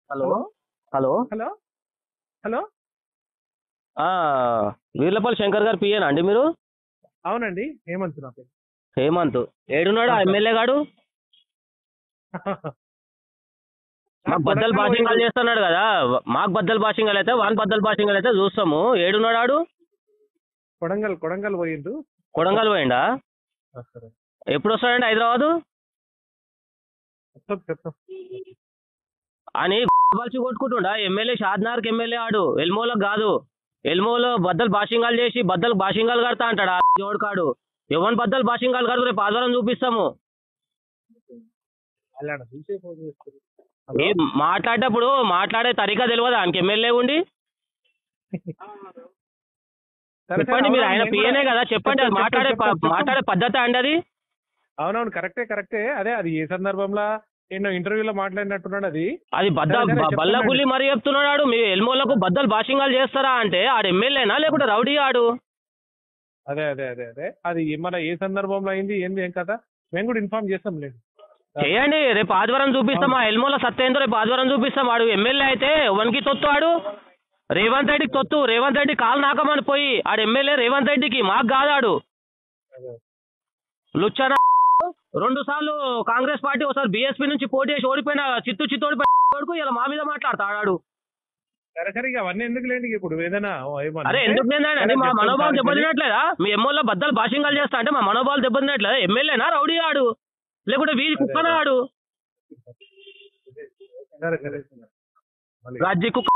Hello hello hello hello hello ఆ, వీర్లపల్లి శంకర్ గారు పిఏనా అండి మీరు? అవునండి హేమంత్ నా పేరు. హేమంత్ ఏడున్నాడు ఆ సార్ ఎమ్మెల్యే గాడు? మాకు బద్దలు కొడంగల్ బాషింగాలు పోయిండు. చేస్తున్నాడు కదా. మాకు బద్దలు బాషింగాలు అయితే వాని బద్దలు బాషింగాలు అయితే చూస్తాము. ఏడున్నాడు ఆడు? కొడంగల్ పోయిండు. కొడంగల్ పోయిండా? సరే ఎప్పుడు వస్తాడండి హైదరాబాదు చెప్తాం. అని బలిసి కొట్టుకుంటుండా? ఎమ్మెల్యే షాద్నార్కి ఎమ్మెల్యే ఆడు, ఎల్మోలకు కాదు. ఎల్మోలో బద్దలు బాషింగాలు చేసి బద్దలు బాషింగాలు కడతా అంటాడు ఆ జోడుకాడు. ఎవరి బద్దలు బాషింగాలు కడుతు రేపు ఆదివారం చూపిస్తాము. అలాడ చూసే ఫోన్ చేస్తారు. ఏ మాట్లాడేటప్పుడు మాట్లాడే తరికా తెలియదా ఆయనకి ఎమ్మెల్యే ఉండి? సరే చెప్పండి, మీరు ఆయన నేను కూడా- పిఏనే కదా, చెప్పండి. అది చెప్తాం. మాట్లాడే పద్ధతి అండి అది. అవునవును కరెక్టే అదే అది ఏ సందర్భంలో ఎన్నో ఇంటర్వ్యూలో మాట్లాడినట్టున్నాడు అది. అది సరే, చెప్తానండి. బల్ల గుల్లి మరీ చెప్తున్నాడు. మీ ఎల్మోలకు బద్దలు బాషింగాలు చేస్తారా అంటే ఆడు ఎమ్మెల్యేనా లేకుంటే రౌడీ ఆడు? అదే అది మన ఏ సందర్భంలో అయింది ఏంది ఏం కదా మేము కూడా ఇన్ఫార్మ్ చేస్తాం లేదు. చేయండి, రేపు ఆదివారం చూపిస్తాం. ఆ ఎల్మోల సత్తేందో రేపు ఆదివారం చూపిస్తాం. వాడు ఎమ్మెల్యే అయితే వనికి తొత్తు ఆడు. రేవంత్ రెడ్డికి తొత్తు. రేవంత్ రెడ్డి కాలు నాకమని పోయి ఆడు ఎమ్మెల్యే రేవంత్ రెడ్డికి, మాకు కాదాడు. అదే. లుచ్చనా 2 సార్లు కాంగ్రెస్ పార్టీ, ఒకసారి బీఎస్పీ నుంచి పోటీ చేసి ఓడిపోయిన చిత్తు ఓడిపోయి ఇలా మా మీద మాట్లాడతాడు. సరే ఇక అవన్నీ ఎందుకు లేండి ఇప్పుడు ఏదైనా ఏమన్నా అరే అంటే- ఎందుకు నేనండి, సరే, మా చెప్తాం మనోభావం సార్, దెబ్బతినట్లేదా? మీ ఎమ్మెల్యే బద్దలు భాషింగాలు చేస్తా అంటే మా మనోభావాలు దెబ్బతినట్లేదా? ఎమ్మెల్యేనా రౌడీ ఆడు లేకుంటే వీధి కుక్కనా ఆడు? సరే గజ్జి కుక్క